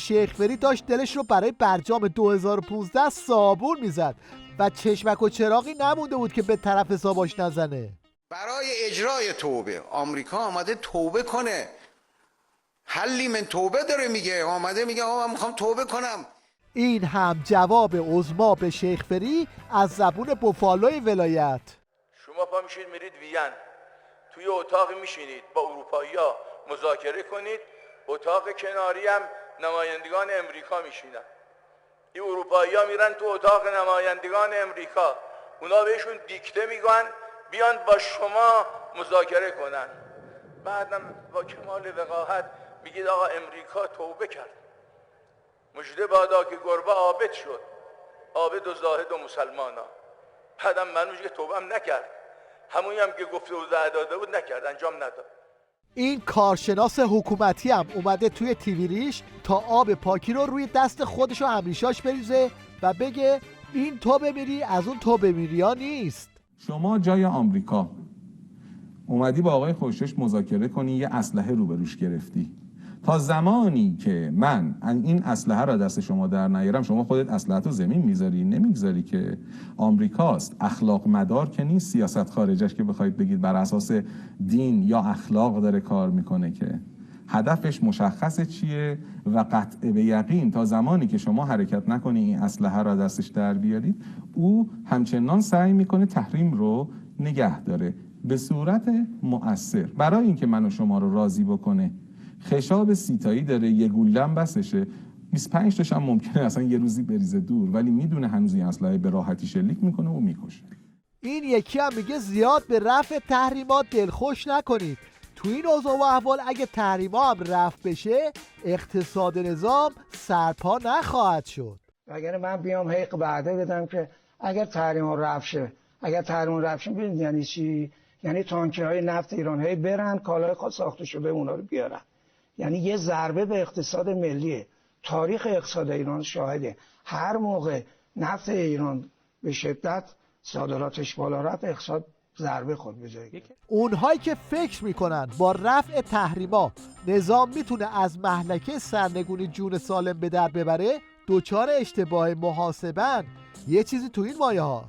شیخ فری داشت دلش رو برای برجام 2015 صابون میزد و چشمک و چراغی نمونده بود که به طرف حساباش نزنه. برای اجرای توبه آمریکا آمده توبه کنه. حلی من توبه داره میگه، آمده میگه آقا من میخوام توبه کنم. این هم جواب عظما به شیخ فری از زبون بوفالوی ولایت. شما پا میشید میرید وین، توی اتاقی میشینید با اروپایی‌ها مذاکره کنید، اتاق کناری هم نمایندگان امریکا میشینن. این اروپایی‌ها میرن تو اتاق نمایندگان امریکا، اونا بهشون دیکته میگن بیان با شما مذاکره کنن. بعدم با کمال وقاحت میگید آقا امریکا توبه کرد، مژده بادا که گربه عابد شد، عابد و زاهد و مسلمانا. بعدم معلومه که توبه هم نکرد، همونی هم که گفته و وعده داده بود نکرد، انجام نداد. این کارشناس حکومتی هم اومده توی تیوی ریش تا آب پاکی رو روی دست خودش و همریشاش بریزه و بگه این تو بمیری از اون تو بمیری ها نیست. شما جای آمریکا اومدی با آقای خوشش مذاکره کنی، یه اسلحه روبروش گرفتی. تا زمانی که من این اسلحه را دست شما در نیارم، شما خودت اسلحه تو زمین میذاری؟ نمیگذاری که. آمریکاست، اخلاق مدار که نیست سیاست خارجش که بخواید بگید بر اساس دین یا اخلاق داره کار میکنه، که هدفش مشخصه چیه و قطع به یقین تا زمانی که شما حرکت نکنی این اسلحه را دستش در بیارید، او همچنان سعی میکنه تحریم رو نگه داره به صورت مؤثر برای اینکه من و شما رو راضی بکنه. خشاب سیتایی داره، یه گولم بسشه، 25 تاش هم ممکنه اصلا یه روزی بریزه دور، ولی میدونه هنوز این اسلحه به راحتی شلیک میکنه و میکشه. این یکی هم میگه زیاد به رفع تحریمات دلخوش نکنید. تو این اوضاع و احوال اگه تحریما هم رفع بشه اقتصاد نظام سرپا نخواهد شد. اگر من بیام هی وعده بدم که اگر تحریما رفع شه، اگر تحریم رفع شه، ببینید یعنی چی؟ یعنی تانکرهای نفت ایران هی برن کالای خود ساخته شده اونا رو بیارن. یعنی یه ضربه به اقتصاد ملیه. تاریخ اقتصاد ایران شاهده. هر موقع نفت ایران به شدت صادراتش بالا رفت، اقتصاد ضربه خود به جای گرفت. اونهایی که فکر میکنن با رفع تحریما نظام میتونه از مهلکه سرنگونی جون سالم به در ببره، دوچار اشتباه محاسبن. یه چیزی تو این مایه ها.